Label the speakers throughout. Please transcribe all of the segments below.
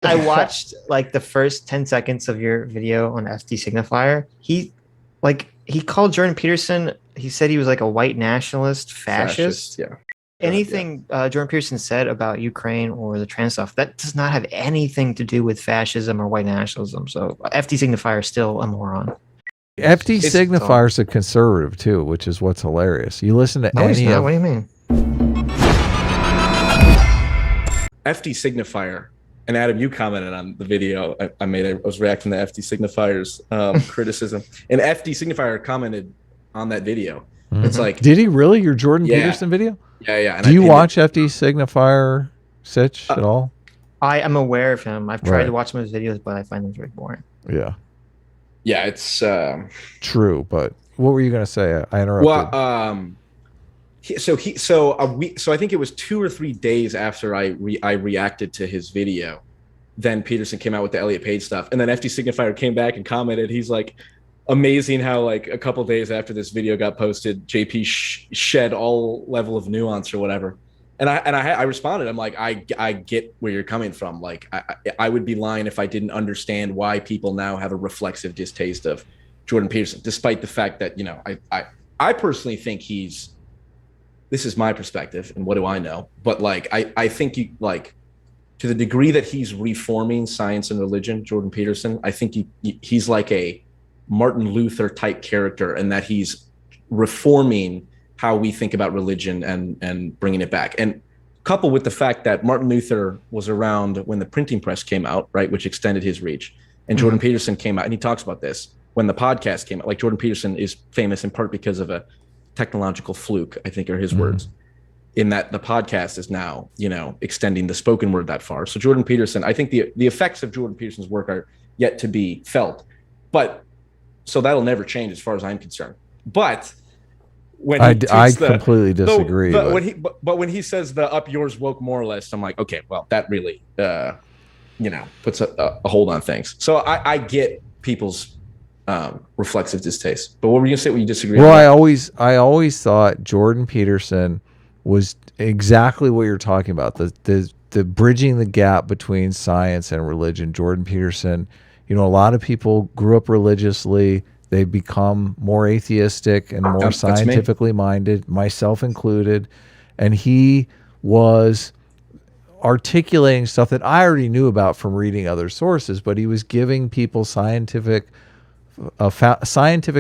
Speaker 1: I watched like the first 10 seconds of your video on FD Signifier. He called Jordan Peterson. He said he was like a white nationalist, fascist.
Speaker 2: Yeah.
Speaker 1: Anything Jordan Peterson said about Ukraine or the trans stuff, that does not have anything to do with fascism or white nationalism. So FD Signifier is still a moron.
Speaker 3: FD Signifier is a conservative too, which is what's hilarious. You listen to
Speaker 1: What do you mean?
Speaker 2: FD Signifier, and Adam, you commented on the video I made. I was reacting to FD Signifier's criticism, and FD Signifier commented on that video. It's like,
Speaker 3: did he really? Your Jordan Peterson video?
Speaker 2: Yeah. And
Speaker 3: do you watch FD Signifier, Sitch, at all?
Speaker 1: I am aware of him. I've tried to watch some of his videos, but I find them very boring.
Speaker 3: Yeah.
Speaker 2: Yeah, it's
Speaker 3: true. But what were you going to say? I interrupted.
Speaker 2: Well, so I think it was 2 or 3 days after I reacted to his video, then Peterson came out with the Elliot Page stuff, and then FD Signifier came back and commented. He's like, amazing how like a couple days after this video got posted, JP shed all level of nuance or whatever, and I responded. I'm like, I get where you're coming from. Like I would be lying if I didn't understand why people now have a reflexive distaste of Jordan Peterson, despite the fact that I personally think he's. This is my perspective, and what do I know? But like I think to the degree that he's reforming science and religion, Jordan Peterson, I think he's like a Martin Luther type character, and that he's reforming how we think about religion and bringing it back. And coupled with the fact that Martin Luther was around when the printing press came out, right, which extended his reach. And Jordan Peterson came out, and he talks about this when the podcast came out. Like Jordan Peterson is famous in part because of a technological fluke, I think are his words, in that the podcast is now, extending the spoken word that far. So Jordan Peterson, I think the effects of Jordan Peterson's work are yet to be felt. But so that'll never change as far as I'm concerned. But when I
Speaker 3: completely disagree.
Speaker 2: When he says the up yours woke moralist, I'm like, okay, well, that really puts a hold on things. So I get people's reflexive distaste. But what were you gonna say? What you disagree?
Speaker 3: Well, I always thought Jordan Peterson was exactly what you're talking about. The bridging the gap between science and religion. Jordan Peterson. A lot of people grew up religiously. They become more atheistic and more scientifically minded, myself included. And he was articulating stuff that I already knew about from reading other sources, but he was giving people scientific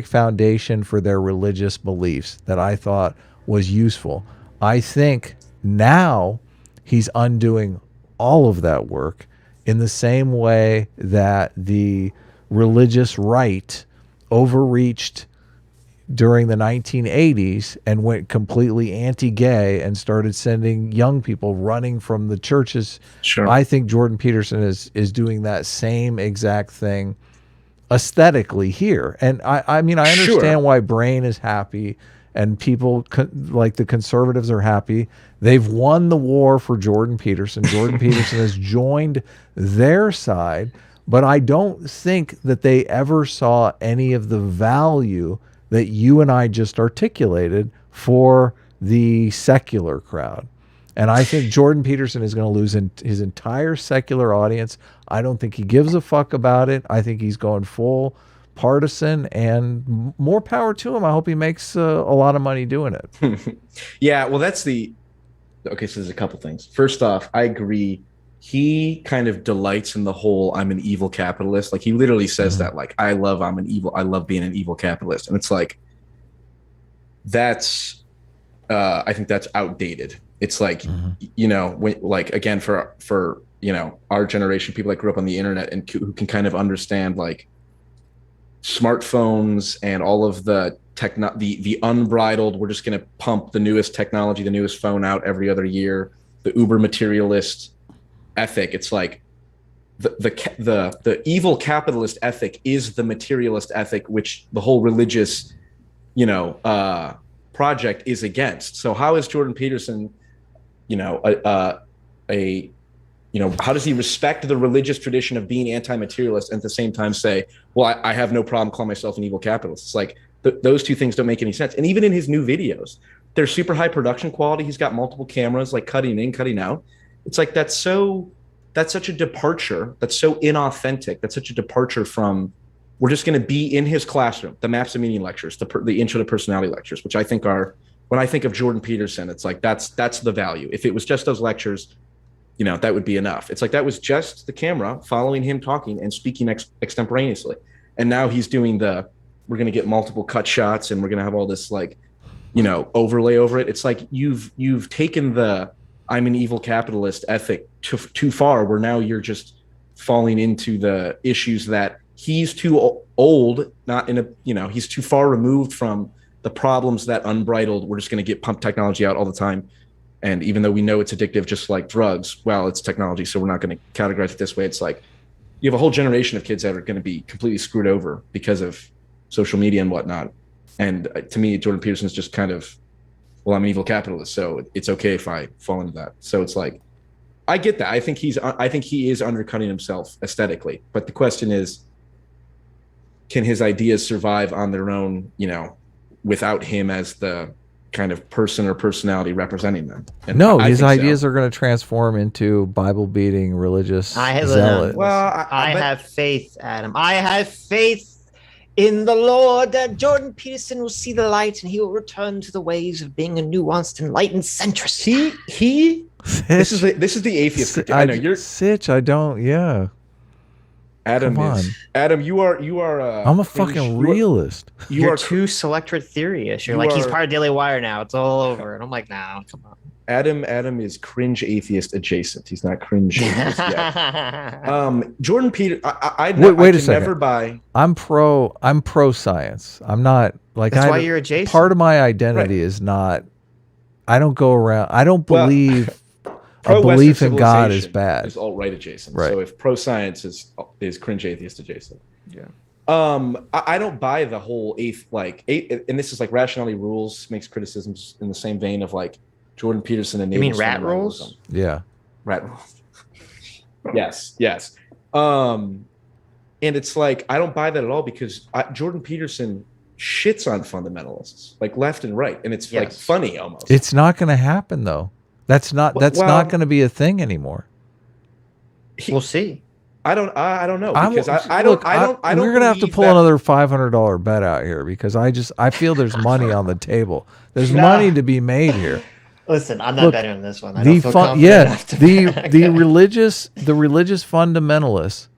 Speaker 3: foundation for their religious beliefs that I thought was useful. I think now he's undoing all of that work, in the same way that the religious right overreached during the 1980s and went completely anti-gay and started sending young people running from the churches.
Speaker 2: Sure.
Speaker 3: I think Jordan Peterson is doing that same exact thing aesthetically here. And I mean, I understand why Brain is happy and people like the conservatives are happy. They've won the war for Jordan Peterson. Jordan Peterson has joined their side, but I don't think that they ever saw any of the value that you and I just articulated for the secular crowd. And I think Jordan Peterson is going to lose his entire secular audience. I don't think he gives a fuck about it. I think he's going full partisan, and more power to him. I hope he makes a lot of money doing it.
Speaker 2: Yeah, well, okay, so there's a couple things. First off, I agree. He kind of delights in the whole I'm an evil capitalist. Like he literally says that, like, I love being an evil capitalist. And it's like, I think that's outdated. It's like, when, like, again, for our generation, people that grew up on the internet and who can kind of understand like smartphones and all of the the unbridled, we're just going to pump the newest technology, the newest phone out every other year, the uber materialist ethic. It's like the evil capitalist ethic is the materialist ethic, which the whole religious, project is against. So how is Jordan Peterson, how does he respect the religious tradition of being anti-materialist and at the same time say, well, I have no problem calling myself an evil capitalist? It's like those two things don't make any sense. And even in his new videos, they're super high production quality. He's got multiple cameras, like cutting in, cutting out. It's like, that's so that's such a departure. That's so inauthentic. That's such a departure from, we're just going to be in his classroom, the Maps of Meaning lectures, the Intro to Personality lectures, which I think are, when I think of Jordan Peterson, it's like, that's the value. If it was just those lectures, you know, that would be enough. It's like, that was just the camera following him talking and speaking extemporaneously. And now he's doing we're going to get multiple cut shots and we're going to have all this, like, you know, overlay over it. It's like, you've taken the I'm an evil capitalist ethic too far, where now you're just falling into the issues that he's too old, not in a, you know, he's too far removed from the problems that unbridled, we're just going to get pump technology out all the time. And even though we know it's addictive, just like drugs, well, it's technology, so we're not going to categorize it this way. It's like, you have a whole generation of kids that are going to be completely screwed over because of social media and whatnot. And to me, Jordan Peterson's just kind of, well, I'm an evil capitalist, so it's okay if I fall into that. So it's like, I get that. I think he is undercutting himself aesthetically. But the question is, can his ideas survive on their own, you know, without him as the kind of person or personality representing them? And
Speaker 3: no, his ideas are going to transform into Bible-beating religious zealot.
Speaker 1: Well, I have faith, Adam. I have faith in the Lord that Jordan Peterson will see the light and he will return to the ways of being a nuanced, enlightened centrist.
Speaker 2: This is the atheist. I know you're
Speaker 3: Sitch. I don't. Yeah.
Speaker 2: Adam, you are.
Speaker 3: I'm a fucking realist.
Speaker 1: You're too selector theory-ish. You're like, he's part of Daily Wire now. It's all over. And I'm like, nah, come on.
Speaker 2: Adam is cringe atheist adjacent. He's not cringe atheist yet. Jordan Peter, wait
Speaker 3: a second.
Speaker 2: Never buy.
Speaker 3: I'm pro science. I'm not like.
Speaker 1: That's why you're adjacent.
Speaker 3: Part of my identity is not. I don't go around. I don't believe. A belief in God is bad.
Speaker 2: Is alt-right adjacent.
Speaker 3: Right.
Speaker 2: So if pro science is cringe atheist adjacent.
Speaker 3: Yeah.
Speaker 2: I don't buy the whole and this is like Rationality Rules makes criticisms in the same vein of like Jordan Peterson and.
Speaker 1: You mean rat rules?
Speaker 3: Yeah.
Speaker 2: Rat rules. Yes. And it's like, I don't buy that at all, because Jordan Peterson shits on fundamentalists like left and right, and it's like funny almost.
Speaker 3: It's not going to happen though. That's not not going to be a thing anymore.
Speaker 1: We'll see.
Speaker 2: I don't know, because I don't.
Speaker 3: We're gonna have to pull another $500 bet out here, because I feel there's money on the table. There's money to be made here.
Speaker 1: Listen, I'm not betting on this one. I don't feel confident enough to
Speaker 3: the religious fundamentalists.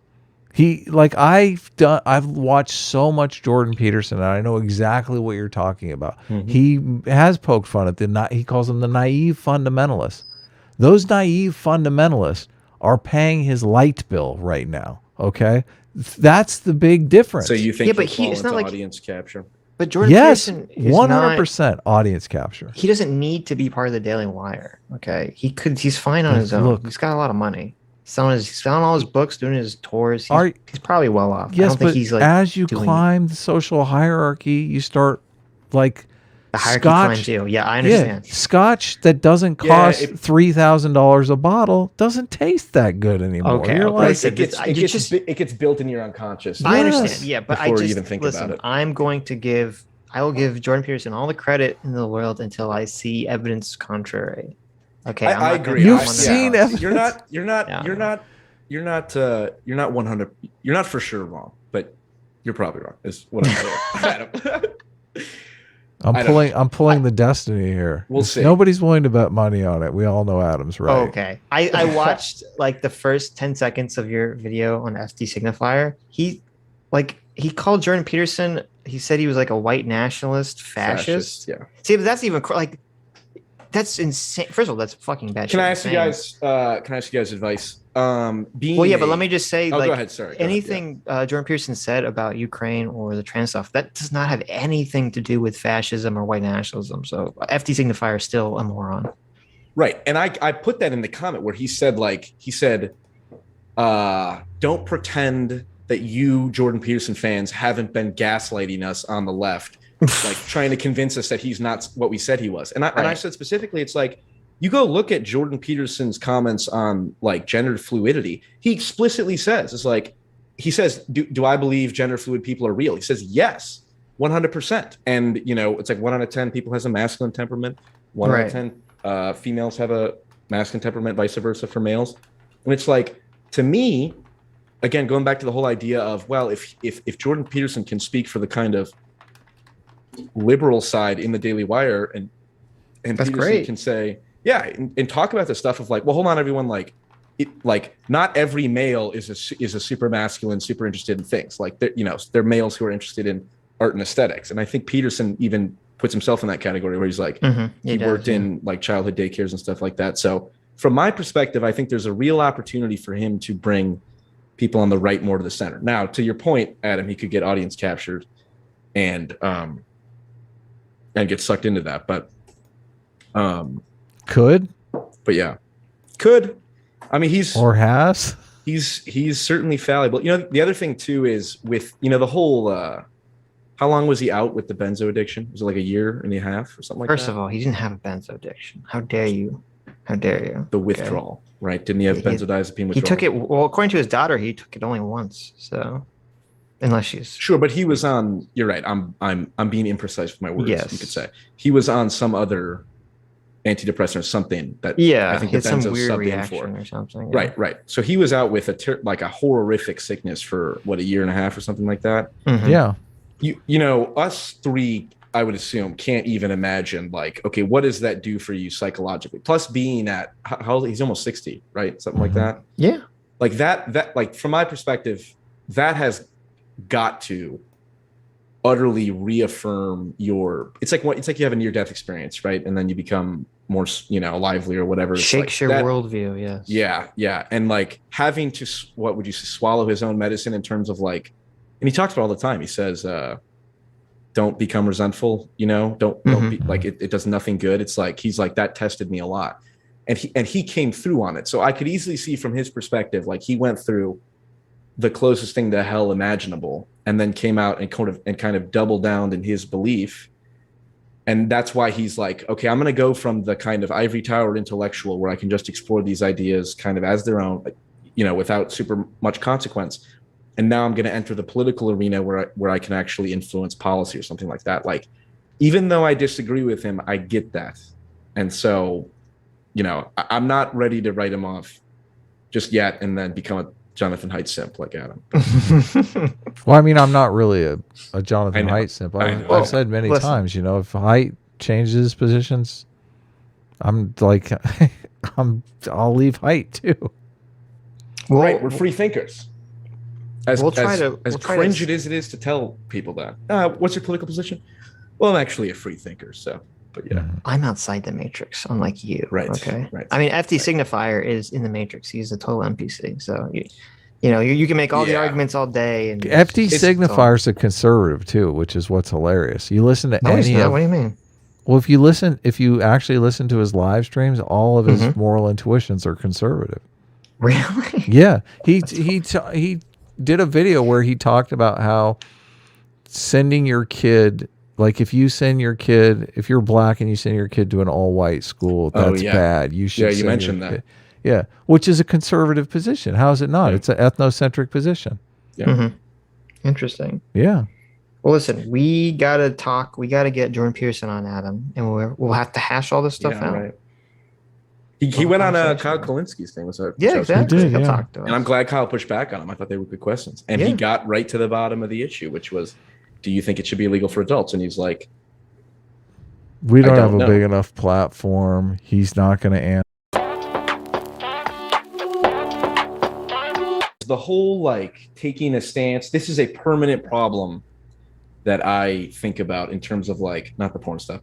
Speaker 3: I've watched so much Jordan Peterson, and I know exactly what you're talking about. Mm-hmm. He has poked fun at he calls them the naive fundamentalists. Those naive fundamentalists are paying his light bill right now. Okay, that's the big difference.
Speaker 2: So you think
Speaker 1: it's not like
Speaker 2: audience capture?
Speaker 1: But Jordan Peterson is
Speaker 3: 100% audience capture.
Speaker 1: He doesn't need to be part of the Daily Wire. Okay, he's fine on his own. Look, he's got a lot of money. He's selling all his books, doing his tours. He's probably well off.
Speaker 3: Yes, I don't think he's like, as you climb the social hierarchy, you start like
Speaker 1: the hierarchy climbs you. Yeah, I understand.
Speaker 3: Yeah, scotch that doesn't cost $3,000 a bottle doesn't taste that good anymore.
Speaker 1: Okay,
Speaker 3: You're
Speaker 1: like,
Speaker 2: it gets built in your unconscious.
Speaker 1: I understand. Yeah, but
Speaker 2: I just even about it.
Speaker 1: I will give Jordan Peterson all the credit in the world until I see evidence contrary. Okay,
Speaker 2: I agree.
Speaker 3: You've seen evidence.
Speaker 2: You're not 100. You're not for sure wrong, but you're probably wrong. Is what I'm saying.
Speaker 3: I'm pulling the destiny here.
Speaker 2: We'll see.
Speaker 3: Nobody's willing to bet money on it. We all know Adam's right.
Speaker 1: Okay. I watched like the first 10 seconds of your video on FD Signifier. He called Jordan Peterson. He said he was like a white nationalist, fascist.
Speaker 2: Yeah.
Speaker 1: See, but that's even like, that's insane. First of all, that's fucking bad.
Speaker 2: Can I ask you guys advice?
Speaker 1: But let me just say,
Speaker 2: go ahead. Sorry.
Speaker 1: Anything Jordan Peterson said about Ukraine or the trans stuff, that does not have anything to do with fascism or white nationalism. So FD Signifier is still a moron.
Speaker 2: Right. And I put that in the comment where he said, don't pretend that you, Jordan Peterson fans, haven't been gaslighting us on the left, like trying to convince us that he's not what we said he was. And I said specifically, it's like, you go look at Jordan Peterson's comments on like gender fluidity. He explicitly says, he says, do I believe gender fluid people are real? He says, yes, 100%. And, it's like 1 out of 10 people has a masculine temperament. 1 out of 10 females have a masculine temperament, vice versa for males. And it's like, to me, again, going back to the whole idea of, well, if Jordan Peterson can speak for the kind of liberal side in the Daily Wire, and
Speaker 1: That's
Speaker 2: Peterson
Speaker 1: great.
Speaker 2: can say, yeah, and talk about the stuff of like, well, hold on, everyone, like, not every male is a super masculine, super interested in things. Like, they're males who are interested in art and aesthetics. And I think Peterson even puts himself in that category where he's like, he worked in like childhood daycares and stuff like that. So from my perspective, I think there's a real opportunity for him to bring people on the right more to the center. Now, to your point, Adam, he could get audience captured and get sucked into that. But
Speaker 3: could
Speaker 2: I mean, he's certainly fallible. The other thing too is with the whole how long was he out with the benzo addiction? Was it like a year and a half or something like that?
Speaker 1: First of all, he didn't have a benzo addiction. How dare you?
Speaker 2: The withdrawal, right? Didn't he have benzodiazepine withdrawal?
Speaker 1: He took it, well, according to his daughter, he took it only once. So unless she's
Speaker 2: sure, but he was on, you're right, I'm being imprecise with my words.
Speaker 1: Yes.
Speaker 2: You could say he was on some other antidepressant or something that I think the
Speaker 1: some
Speaker 2: benzo
Speaker 1: weird
Speaker 2: subbed in
Speaker 1: reaction
Speaker 2: for.
Speaker 1: or something. Yeah.
Speaker 2: Right. So he was out with a horrific sickness for what, a year and a half or something like that.
Speaker 1: Mm-hmm.
Speaker 3: Yeah.
Speaker 2: Us three, I would assume, can't even imagine, like, okay, what does that do for you psychologically? Plus being at how old, he's almost 60, right? Something like that.
Speaker 1: Yeah.
Speaker 2: Like that, like, from my perspective, that has got to utterly reaffirm it's like you have a near-death experience, right? And then you become more, lively or whatever.
Speaker 1: Shakes your worldview, yes.
Speaker 2: Yeah. And like having to, what would you say, swallow his own medicine in terms of like, and he talks about all the time. He says, don't become resentful, don't be like, it does nothing good. It's like, he's like, that tested me a lot. And he came through on it. So I could easily see from his perspective, like, he went through the closest thing to hell imaginable and then came out and kind of doubled down in his belief. And that's why he's like, okay, I'm going to go from the kind of ivory tower intellectual where I can just explore these ideas kind of as their own, without super much consequence. And now I'm going to enter the political arena where I can actually influence policy or something like that. Like, even though I disagree with him, I get that. And so, I'm not ready to write him off just yet and then become a Jonathan Haidt simp like Adam.
Speaker 3: Well, I mean, I'm not really a Jonathan Haidt simp. I've said many times, if Haidt changes positions, I'm like, I'll leave Haidt too.
Speaker 2: Well, right, we're free thinkers. As cringe it is to tell people that. What's your political position? Well, I'm actually a free thinker, so. But yeah,
Speaker 1: I'm outside the matrix, unlike you.
Speaker 2: Right.
Speaker 1: Okay.
Speaker 2: Right.
Speaker 1: I mean, FD Signifier is in the matrix. He's a total NPC. So you can make all the arguments all day. And
Speaker 3: FD Signifier's a conservative too, which is what's hilarious. You listen to
Speaker 1: what do you mean?
Speaker 3: Well, if you actually listen to his live streams, all of his moral intuitions are conservative.
Speaker 1: Really?
Speaker 3: Yeah. He did a video where he talked about how sending your kid, like, if you're black and you send your kid to an all-white school, that's bad. You should.
Speaker 2: Yeah, you mentioned that.
Speaker 3: Yeah, which is a conservative position. How is it not? Yeah. It's an ethnocentric position.
Speaker 2: Yeah.
Speaker 1: Mm-hmm. Interesting.
Speaker 3: Yeah.
Speaker 1: Well, listen, we gotta talk. We gotta get Jordan Peterson on, Adam, and we'll have to hash all this stuff out. Right.
Speaker 2: He went on Kyle Kalinski's thing.
Speaker 1: Exactly.
Speaker 3: He did,
Speaker 1: talk to us.
Speaker 2: And I'm glad Kyle pushed back on him. I thought they were good questions. And he got right to the bottom of the issue, which was, do you think it should be illegal for adults? And he's like,
Speaker 3: we don't have a big enough platform. He's not going to answer.
Speaker 2: The whole, like, taking a stance, this is a permanent problem that I think about in terms of, like, not the porn stuff,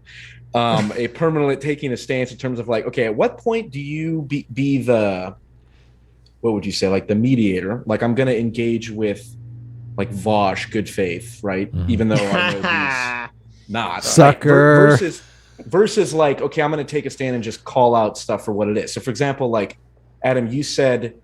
Speaker 2: a permanent taking a stance in terms of, like, okay, at what point do you be the, what would you say, like, the mediator? Like, I'm going to engage with, like, Vosh, good faith, right? Mm-hmm. Even though I know he's not.
Speaker 3: Sucker.
Speaker 2: Right? Versus, like, okay, I'm going to take a stand and just call out stuff for what it is. So, for example, like, Adam, you said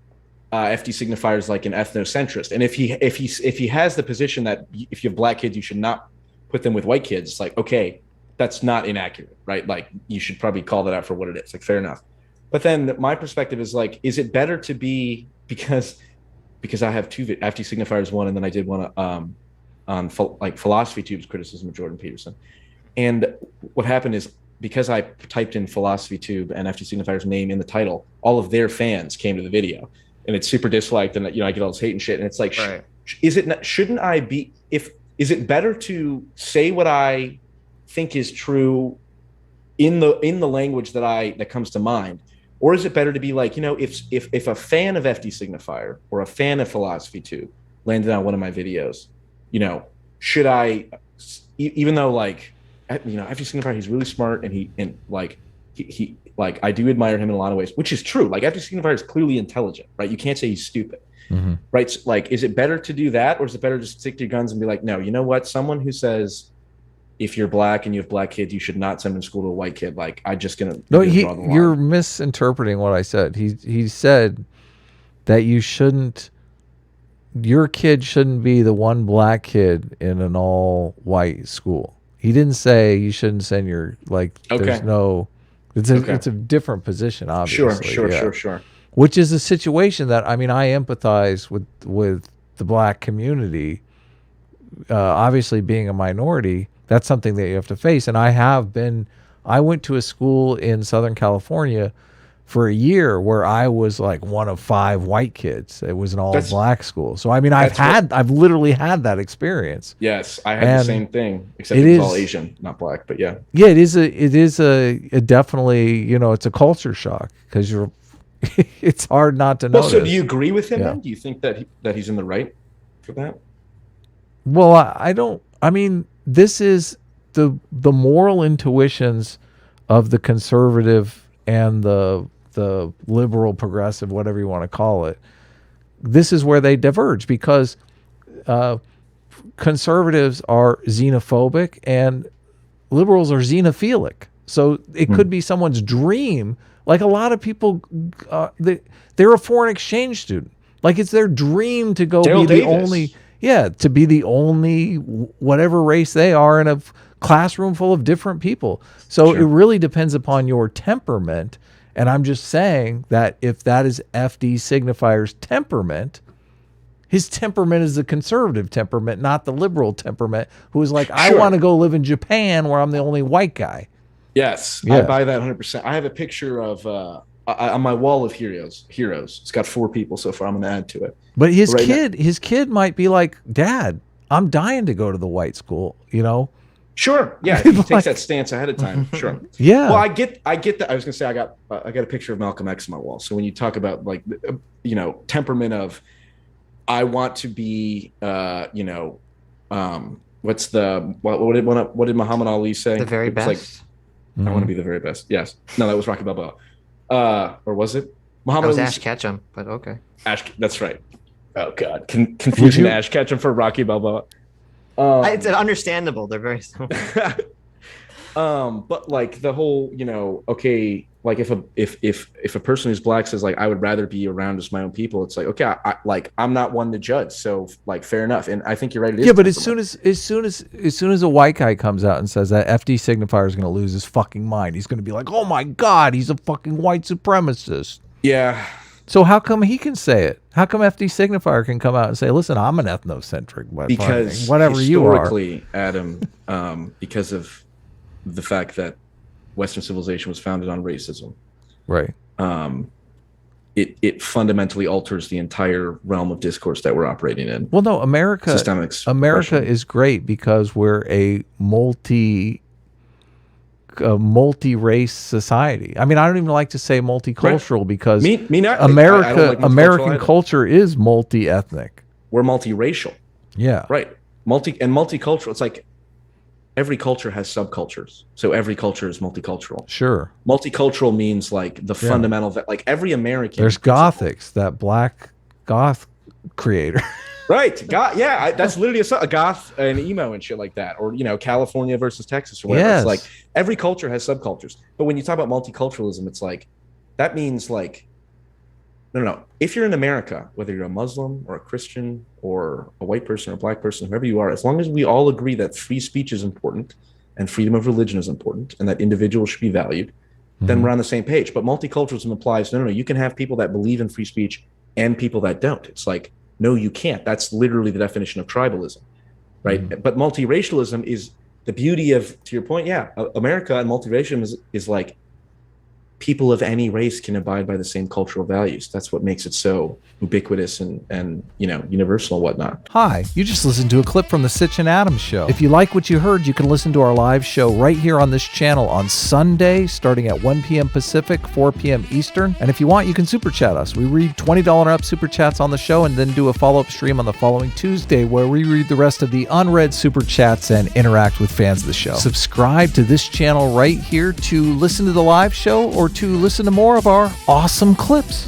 Speaker 2: FD Signifier is like an ethnocentrist. And if he has the position that if you have black kids, you should not put them with white kids, it's like, okay, that's not inaccurate, right? Like, you should probably call that out for what it is. Like, fair enough. But then my perspective is, like, is it better to be, because I have two FD Signifiers, one, and then I did one on Philosophy Tube's criticism of Jordan Peterson. And what happened is, because I typed in Philosophy Tube and FD Signifier's name in the title, all of their fans came to the video. and it's super disliked, and I get all this hate and shit, and it's like,
Speaker 1: Right.
Speaker 2: shouldn't I be, is it better to say what I think is true in the language that comes to mind, or is it better to be like, if a fan of FD Signifier or a fan of Philosophy 2 landed on one of my videos, should I, even though like, FD Signifier, he's really smart, and he I do admire him in a lot of ways, which is true. Like FD Signifier is clearly intelligent, right? You can't say he's stupid.
Speaker 3: Mm-hmm.
Speaker 2: Right? So, like, is it better to do that, or is it better to stick to your guns and be like, no, you know what? Someone who says if you're black and you have black kids, you should not send them to school to a white kid. Like, I'm just gonna draw the line.
Speaker 3: You're misinterpreting what I said. He said that your kid shouldn't be the one black kid in an all white school. He didn't say you shouldn't send your there's no. It's a different position, obviously.
Speaker 2: Sure.
Speaker 3: Which is a situation that I empathize with the black community. Obviously, being a minority, that's something that you have to face. And I went to a school in Southern California for a year where I was like one of 5 white kids. It was an all black school. So I've literally had that experience.
Speaker 2: Yes, I had the same thing, except it was all Asian, not black. But yeah.
Speaker 3: Yeah, it is a definitely, it's a culture shock because it's hard not to notice.
Speaker 2: So do you agree with him then? Do you think that he's in the right for that?
Speaker 3: Well, I don't. This is the moral intuitions of the conservative and the liberal progressive, whatever you want to call it. This is where they diverge because conservatives are xenophobic and liberals are xenophilic. So it could be someone's dream. Like a lot of people, they're a foreign exchange student. Like it's their dream to go be the only, to be the only whatever race they are in a classroom full of different people. So it really depends upon your temperament. And I'm just saying that if that is FD Signifier's temperament, his temperament is the conservative temperament, not the liberal temperament, who is like, I want to go live in Japan where I'm the only white guy.
Speaker 2: Yes, I buy that 100%. I have a picture of on my wall of heroes. It's got 4 people so far. I'm going to add to it.
Speaker 3: But his kid might be like, Dad, I'm dying to go to the white school.
Speaker 2: Sure. Yeah, he takes that stance ahead of time. Sure.
Speaker 3: Yeah.
Speaker 2: Well, I get that. I was going to say I got a picture of Malcolm X on my wall. So when you talk about like temperament of, I want to be what did Muhammad Ali say?
Speaker 1: The very best.
Speaker 2: I want to be the very best. Yes. No, that was Rocky Balboa. Or was it?
Speaker 1: Muhammad Ali? Ash Ketchum, but okay.
Speaker 2: That's right. Oh God, confusing Ash Ketchum for Rocky Balboa.
Speaker 1: It's understandable. They're very similar.
Speaker 2: But like the whole, like if a person who's black says like I would rather be around just my own people, it's like okay, I'm not one to judge, so like fair enough. And I think you're right. It is
Speaker 3: but as soon as a white guy comes out and says that FD Signifier is going to lose his fucking mind, he's going to be like, oh my God, he's a fucking white supremacist.
Speaker 2: Yeah.
Speaker 3: So how come he can say it? How come FD Signifier can come out and say, listen, I'm an ethnocentric,
Speaker 2: because
Speaker 3: whatever you are,
Speaker 2: Adam, because of the fact that Western civilization was founded on racism,
Speaker 3: right?
Speaker 2: It fundamentally alters the entire realm of discourse that we're operating in.
Speaker 3: Well, no, America is great because we're a multi-race society. I don't even like to say multicultural because American culture is multi-ethnic.
Speaker 2: We're multiracial.
Speaker 3: Yeah,
Speaker 2: right. Multicultural. It's like every culture has subcultures, so every culture is multicultural.
Speaker 3: Sure.
Speaker 2: Multicultural means like the fundamental, like every American.
Speaker 3: There's Gothics, that black goth creator.
Speaker 2: Right. That's literally a goth and emo and shit like that. Or, California versus Texas or whatever. Yes. It's like every culture has subcultures. But when you talk about multiculturalism, it's like, that means like, no. If you're in America, whether you're a Muslim or a Christian or a white person or a black person, whoever you are, as long as we all agree that free speech is important and freedom of religion is important and that individuals should be valued, then we're on the same page. But multiculturalism applies, no, you can have people that believe in free speech and people that don't. It's like, no, you can't. That's literally the definition of tribalism, right? But multiracialism is the beauty of, to your point, America and multiracialism is like, people of any race can abide by the same cultural values. That's what makes it so ubiquitous and universal and whatnot.
Speaker 3: Hi, you just listened to a clip from the Sitch and Adams show. If you like what you heard, you can listen to our live show right here on this channel on Sunday, starting at 1 p.m. Pacific, 4 p.m. Eastern. And if you want, you can super chat us. We read $20 and up super chats on the show and then do a follow-up stream on the following Tuesday where we read the rest of the unread super chats and interact with fans of the show. Subscribe to this channel right here to listen to the live show or to listen to more of our awesome clips.